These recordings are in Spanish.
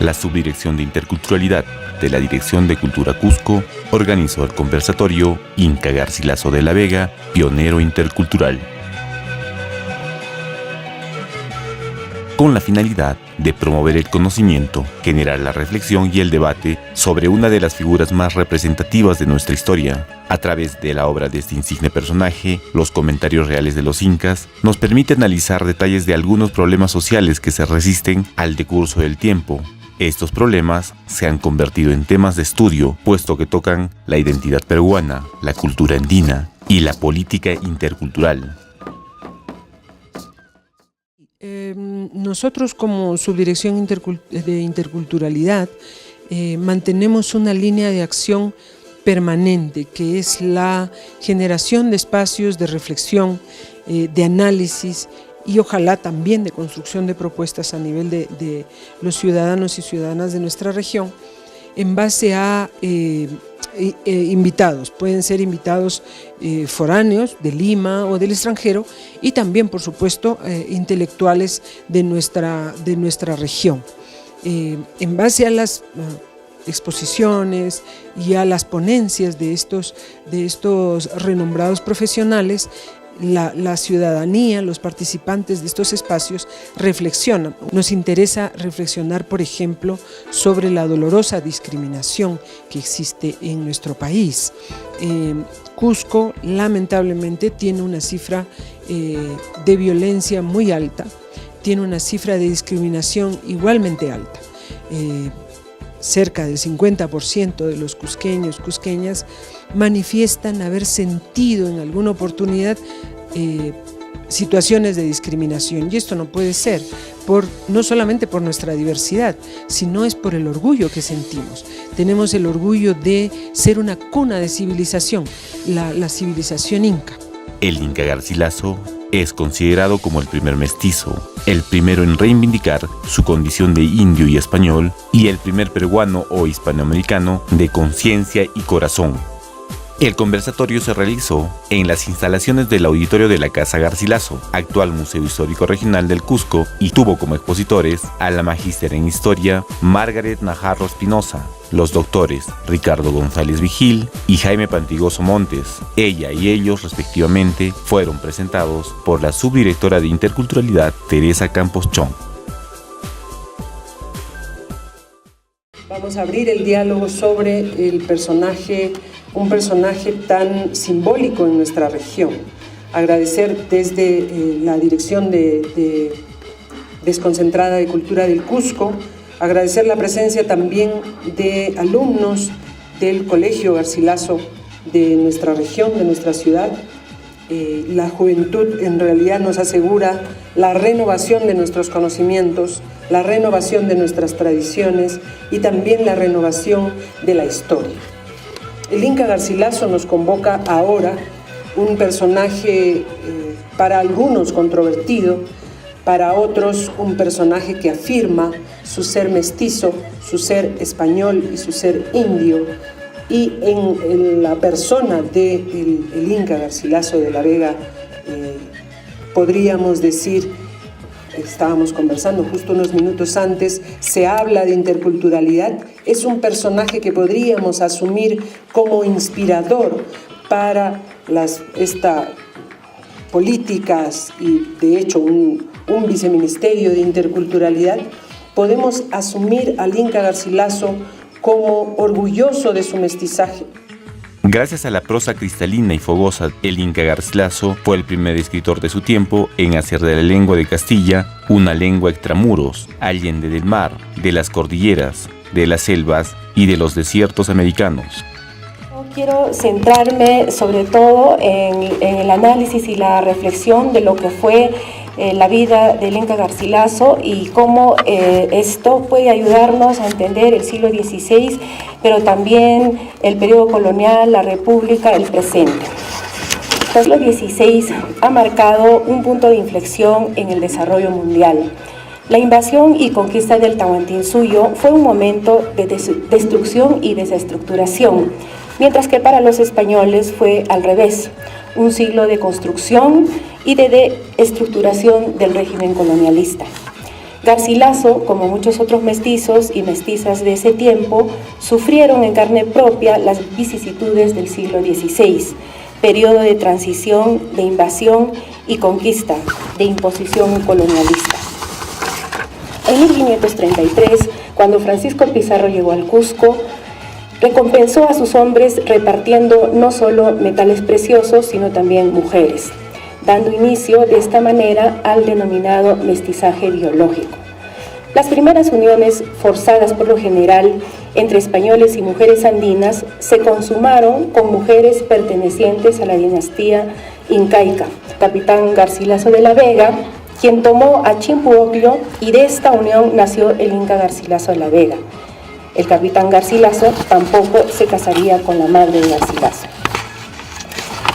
la Subdirección de Interculturalidad de la Dirección de Cultura Cusco organizó el conversatorio Inca Garcilaso de la Vega, pionero intercultural, con la finalidad de promover el conocimiento, generar la reflexión y el debate sobre una de las figuras más representativas de nuestra historia. A través de la obra de este insigne personaje, los comentarios reales de los incas nos permite analizar detalles de algunos problemas sociales que se resisten al decurso del tiempo. Estos problemas se han convertido en temas de estudio, puesto que tocan la identidad peruana, la cultura andina y la política intercultural. Nosotros como Subdirección de Interculturalidad mantenemos una línea de acción permanente, que es la generación de espacios de reflexión, de análisis y ojalá también de construcción de propuestas a nivel de los ciudadanos y ciudadanas de nuestra región en base a invitados. Pueden ser invitados foráneos de Lima o del extranjero y también, por supuesto, intelectuales de nuestra región. En base a las exposiciones y a las ponencias de estos renombrados profesionales, la ciudadanía, los participantes de estos espacios reflexionan. Nos interesa reflexionar, por ejemplo, sobre la dolorosa discriminación que existe en nuestro país. Cusco, lamentablemente, tiene una cifra de violencia muy alta, tiene una cifra de discriminación igualmente alta. Cerca del 50% de los cusqueños, cusqueñas, manifiestan haber sentido en alguna oportunidad situaciones de discriminación, y esto no puede ser, no solamente por nuestra diversidad, sino es por el orgullo que sentimos. Tenemos el orgullo de ser una cuna de civilización, la civilización inca. El Inca Garcilaso es considerado como el primer mestizo, el primero en reivindicar su condición de indio y español y el primer peruano o hispanoamericano de conciencia y corazón. El conversatorio se realizó en las instalaciones del auditorio de la Casa Garcilaso, actual Museo Histórico Regional del Cusco, y tuvo como expositores a la magíster en Historia Margaret Najarro Espinosa, los doctores Ricardo González Vigil y Jaime Pantigoso Montes. Ella y ellos, respectivamente, fueron presentados por la subdirectora de Interculturalidad, Teresa Campos Chong. Vamos a abrir el diálogo sobre un personaje tan simbólico en nuestra región. Agradecer desde la Dirección de Desconcentrada de Cultura del Cusco, agradecer la presencia también de alumnos del Colegio Garcilaso de nuestra región, de nuestra ciudad. La juventud en realidad nos asegura la renovación de nuestros conocimientos, la renovación de nuestras tradiciones y también la renovación de la historia. El Inca Garcilaso nos convoca ahora, un personaje para algunos controvertido, para otros un personaje que afirma su ser mestizo, su ser español y su ser indio, y en la persona del Inca Garcilaso de la Vega podríamos decir, estábamos conversando justo unos minutos antes, se habla de interculturalidad, es un personaje que podríamos asumir como inspirador para estas políticas y de hecho un viceministerio de interculturalidad. Podemos asumir al Inca Garcilaso como orgulloso de su mestizaje. Gracias a la prosa cristalina y fogosa, el Inca Garcilaso fue el primer escritor de su tiempo en hacer de la lengua de Castilla una lengua extramuros, allende del mar, de las cordilleras, de las selvas y de los desiertos americanos. Quiero centrarme sobre todo en el análisis y la reflexión de lo que fue la vida del Inca Garcilaso y cómo esto puede ayudarnos a entender el siglo XVI, pero también el periodo colonial, la república, el presente. El siglo XVI ha marcado un punto de inflexión en el desarrollo mundial. La invasión y conquista del Tahuantinsuyo fue un momento de destrucción y desestructuración, mientras que para los españoles fue al revés, un siglo de construcción y de estructuración del régimen colonialista. Garcilaso, como muchos otros mestizos y mestizas de ese tiempo, sufrieron en carne propia las vicisitudes del siglo XVI, periodo de transición, de invasión y conquista, de imposición colonialista. En 1533, cuando Francisco Pizarro llegó al Cusco, recompensó a sus hombres repartiendo no solo metales preciosos, sino también mujeres, dando inicio de esta manera al denominado mestizaje biológico. Las primeras uniones, forzadas por lo general entre españoles y mujeres andinas, se consumaron con mujeres pertenecientes a la dinastía incaica. Capitán Garcilaso de la Vega, quien tomó a Chimpuoclio, y de esta unión nació el Inca Garcilaso de la Vega. El capitán Garcilaso tampoco se casaría con la madre de Garcilaso.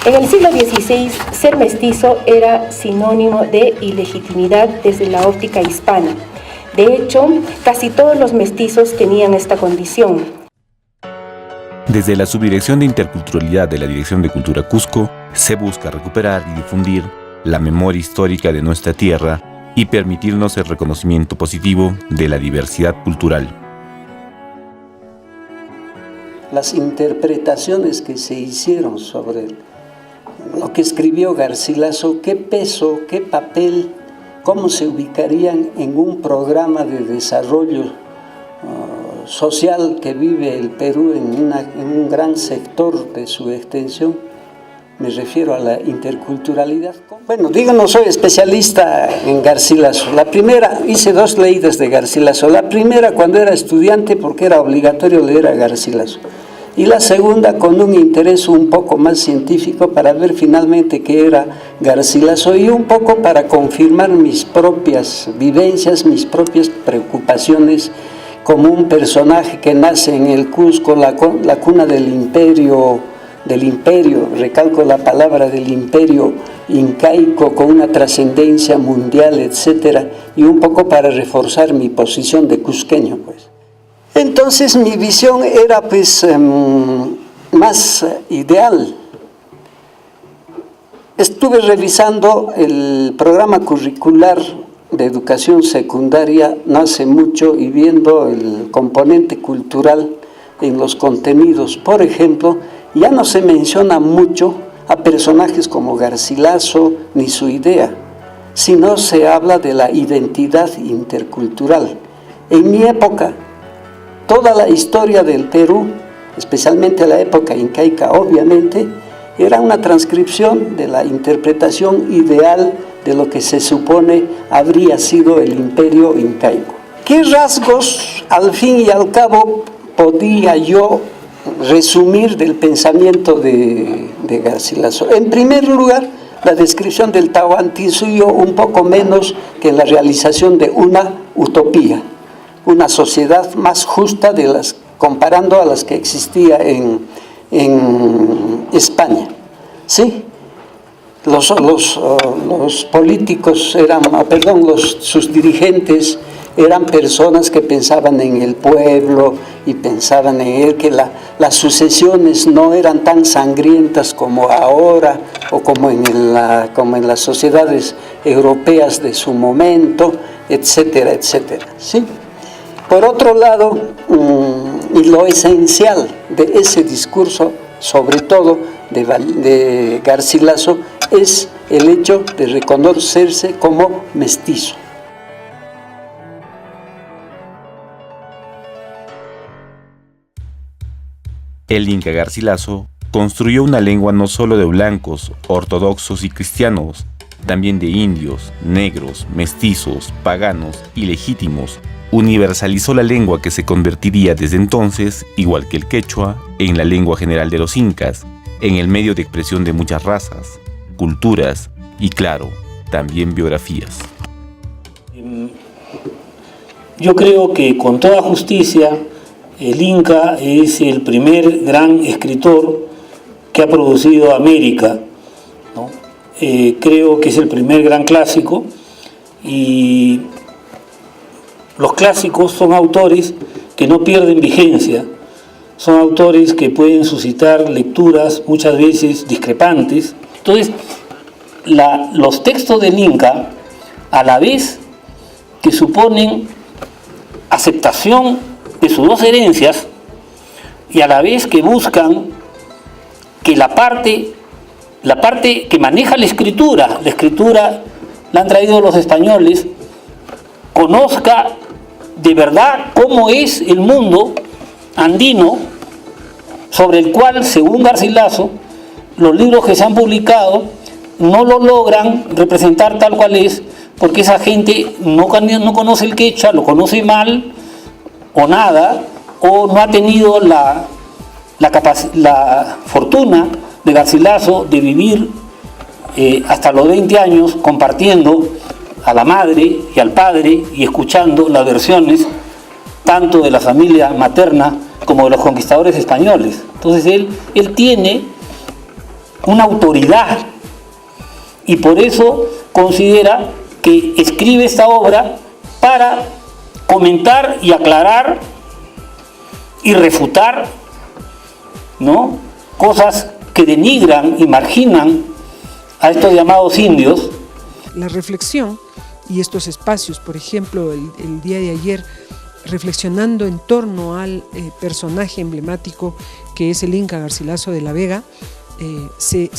En el siglo XVI, ser mestizo era sinónimo de ilegitimidad desde la óptica hispana. De hecho, casi todos los mestizos tenían esta condición. Desde la Subdirección de Interculturalidad de la Dirección de Cultura Cusco, se busca recuperar y difundir la memoria histórica de nuestra tierra y permitirnos el reconocimiento positivo de la diversidad cultural. Las interpretaciones que se hicieron sobre lo que escribió Garcilaso, qué peso, qué papel, cómo se ubicarían en un programa de desarrollo social que vive el Perú en un gran sector de su extensión. Me refiero a la interculturalidad. Bueno, digo, no soy especialista en Garcilaso. La primera, hice 2 leídas de Garcilaso. La primera cuando era estudiante, porque era obligatorio leer a Garcilaso. Y la segunda con un interés un poco más científico para ver finalmente qué era Garcilaso y un poco para confirmar mis propias vivencias, mis propias preocupaciones como un personaje que nace en el Cusco, la cuna del imperio, recalco la palabra del imperio incaico con una trascendencia mundial, etcétera, y un poco para reforzar mi posición de cusqueño, pues. Entonces mi visión era pues más ideal. Estuve revisando el programa curricular de educación secundaria no hace mucho y viendo el componente cultural en los contenidos. Por ejemplo, ya no se menciona mucho a personajes como Garcilaso ni su idea, sino se habla de la identidad intercultural. En mi época, toda la historia del Perú, especialmente la época incaica, obviamente, era una transcripción de la interpretación ideal de lo que se supone habría sido el imperio incaico. ¿Qué rasgos, al fin y al cabo, podía yo resumir del pensamiento de Garcilaso? En primer lugar, la descripción del Tahuantinsuyo un poco menos que la realización de una utopía, una sociedad más justa comparando a las que existía en España. ¿Sí? Los políticos sus dirigentes eran personas que pensaban en el pueblo y pensaban en él, que las sucesiones no eran tan sangrientas como ahora o como en las sociedades europeas de su momento, etcétera, etcétera. ¿Sí? Por otro lado, y lo esencial de ese discurso, sobre todo de Garcilaso, es el hecho de reconocerse como mestizo. El Inca Garcilaso construyó una lengua no solo de blancos, ortodoxos y cristianos, también de indios, negros, mestizos, paganos y legítimos. Universalizó la lengua que se convertiría desde entonces, igual que el quechua, en la lengua general de los incas, en el medio de expresión de muchas razas, culturas y, claro, también biografías. Yo creo que con toda justicia el Inca es el primer gran escritor que ha producido América, ¿no? Creo que es el primer gran clásico, y los clásicos son autores que no pierden vigencia, son autores que pueden suscitar lecturas muchas veces discrepantes. Entonces, los textos del Inca, a la vez que suponen aceptación de sus dos herencias y a la vez que buscan que la parte que maneja la escritura la han traído los españoles, conozca de verdad cómo es el mundo andino, sobre el cual, según Garcilaso, los libros que se han publicado no lo logran representar tal cual es, porque esa gente no conoce el quechua, lo conoce mal o nada, o no ha tenido la fortuna de Garcilaso de vivir hasta los 20 años compartiendo a la madre y al padre y escuchando las versiones tanto de la familia materna como de los conquistadores españoles. Entonces él tiene una autoridad y por eso considera que escribe esta obra para comentar y aclarar y refutar, ¿no?, cosas que denigran y marginan a estos llamados indios. La reflexión y estos espacios, por ejemplo, el día de ayer, reflexionando en torno al personaje emblemático que es el Inca Garcilaso de la Vega, se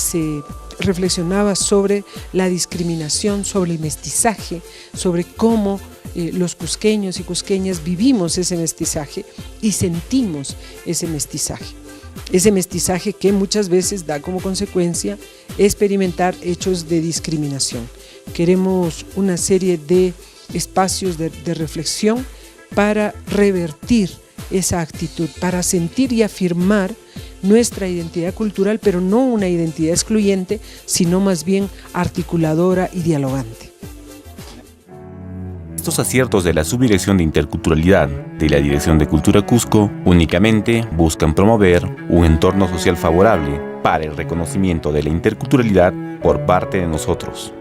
reflexionaba sobre la discriminación, sobre el mestizaje, sobre cómo los cusqueños y cusqueñas vivimos ese mestizaje y sentimos ese mestizaje que muchas veces da como consecuencia experimentar hechos de discriminación. Queremos una serie de espacios de reflexión para revertir esa actitud, para sentir y afirmar nuestra identidad cultural, pero no una identidad excluyente, sino más bien articuladora y dialogante. Estos aciertos de la Subdirección de Interculturalidad de la Dirección de Cultura Cusco únicamente buscan promover un entorno social favorable para el reconocimiento de la interculturalidad por parte de nosotros.